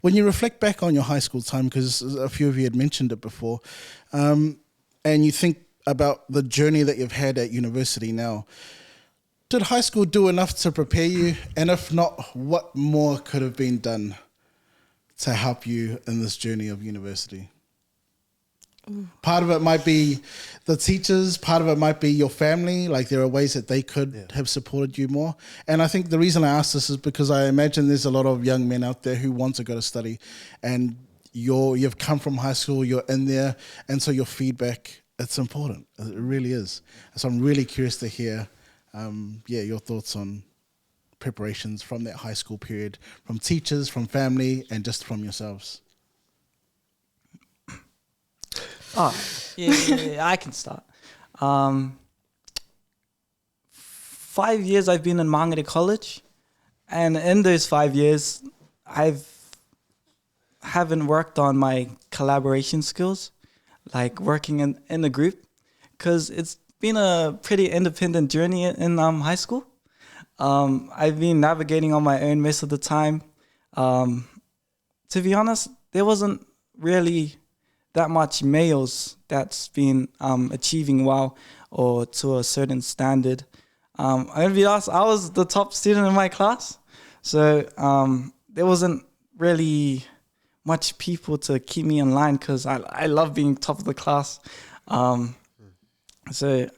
When you reflect back on your high school time, because a few of you had mentioned it before, and you think about the journey that you've had at university now, did high school do enough to prepare you? And if not, what more could have been done to help you in this journey of university? Part of it might be the teachers, part of it might be your family. Like, there are ways that they could have supported you more. And I think the reason I ask this is because I imagine there's a lot of young men out there who want to go to study, and you've come from high school, you're in there, and so your feedback, it's important. It really is. So I'm really curious to hear your thoughts on preparations from that high school period, from teachers, from family, and just from yourselves. I can start. 5 years I've been in Mangere College, and in those 5 years, haven't worked on my collaboration skills, like working in a group, because it's been a pretty independent journey in high school. I've been navigating on my own most of the time. To be honest, there wasn't really that much males that's been achieving well or to a certain standard. I'm gonna be honest, I was the top student in my class, so there wasn't really much people to keep me in line, because I love being top of the class. So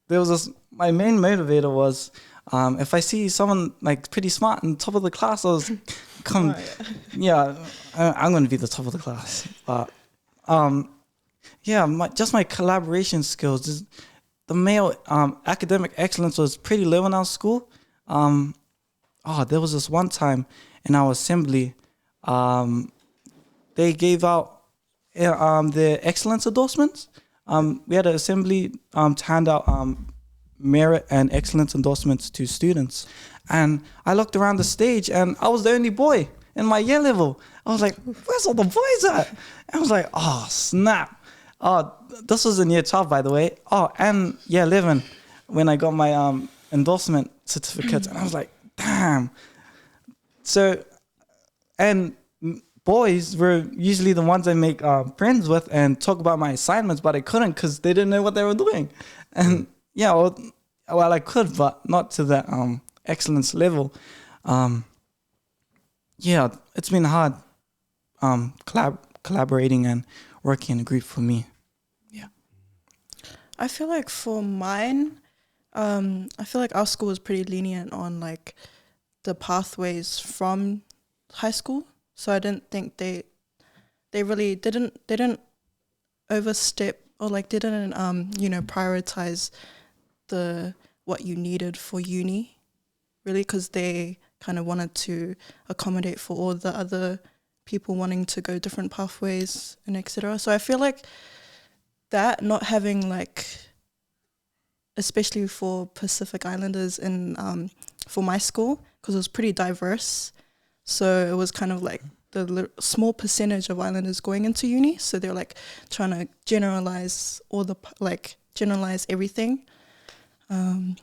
there was this, my main motivator was if I see someone like pretty smart and top of the class, I was I'm going to be the top of the class. But my collaboration skills. The male academic excellence was pretty low in our school. There was this one time in our assembly, they gave out their excellence endorsements. We had an assembly to hand out merit and excellence endorsements to students. And I looked around the stage and I was the only boy in my year level. I was like, where's all the boys at? And I was like, oh, snap. Oh, this was in year 12, by the way. Oh, and year 11 when I got my endorsement certificates. And I was like, damn. So, and boys were usually the ones I make friends with and talk about my assignments, but I couldn't because they didn't know what they were doing. And well, I could, but not to that excellence level. It's been hard collaborating and working in a group for me. Yeah. I feel like for mine, I feel like our school was pretty lenient on like the pathways from high school. So I didn't think they really didn't overstep or like didn't prioritize what you needed for uni, really, because they kind of wanted to accommodate for all the other people wanting to go different pathways and etc. So I feel like that not having like, especially for Pacific Islanders in for my school, because it was pretty diverse. So it was kind of like the small percentage of Islanders going into uni. So they're like trying to generalize generalize everything. So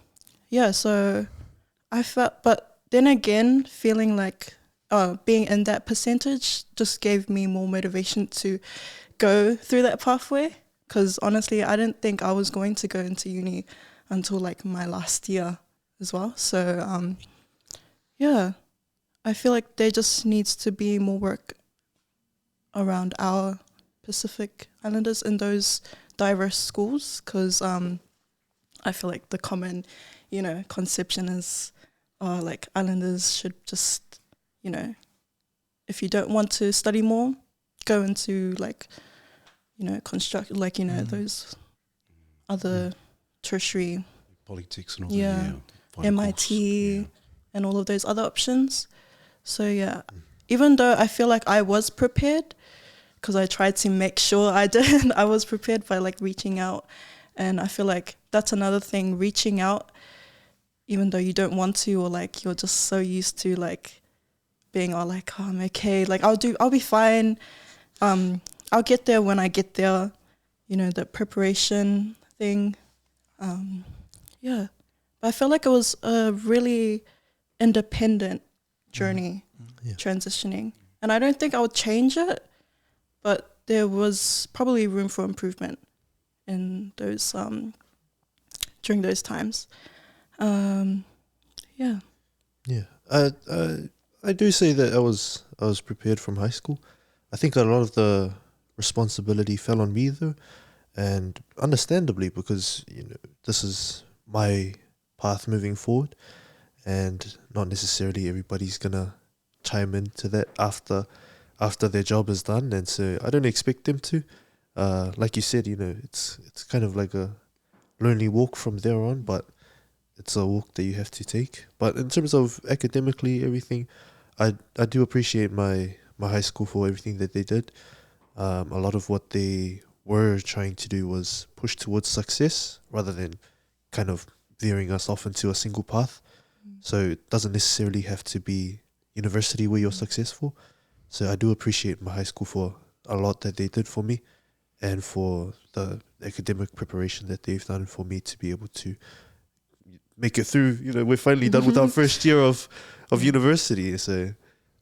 I felt, but then again, feeling like being in that percentage just gave me more motivation to go through that pathway. Because honestly, I didn't think I was going to go into uni until like my last year as well. So I feel like there just needs to be more work around our Pacific Islanders in those diverse schools, because I feel like the common, conception is like Islanders should just, if you don't want to study more, go into like, construct, like, those other tertiary politics and all that, MIT and all of those other options. So even though I feel like I was prepared, because I tried to make sure I was prepared by like reaching out. And I feel like that's another thing, reaching out, even though you don't want to, or like you're just so used to like being all like, oh, I'm okay, like I'll be fine. I'll get there when I get there, the preparation thing. But I feel like it was a really independent journey, transitioning. And I don't think I would change it, but there was probably room for improvement in those during those times. Yeah. Yeah, I do say that I was prepared from high school. I think a lot of the responsibility fell on me though, and understandably, because this is my path moving forward, and not necessarily everybody's gonna chime into that after their job is done, and so I don't expect them to. Like you said, it's kind of like a lonely walk from there on, but it's a walk that you have to take. But in terms of academically, everything, I do appreciate my high school for everything that they did. A lot of what they were trying to do was push towards success rather than kind of veering us off into a single path. So it doesn't necessarily have to be university where you're successful. So I do appreciate my high school for a lot that they did for me, and for the academic preparation that they've done for me to be able to make it through. We're finally done with our first year of university. So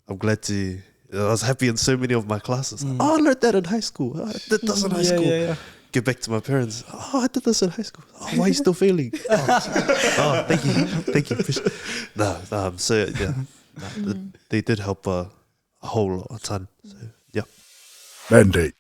I'm glad to. I was happy in so many of my classes. I learned that in high school. I did this in high school. Yeah. Get back to my parents. I did this in high school. Why are you still failing? Thank you. So yeah, they did help a ton. So yeah. Mandate.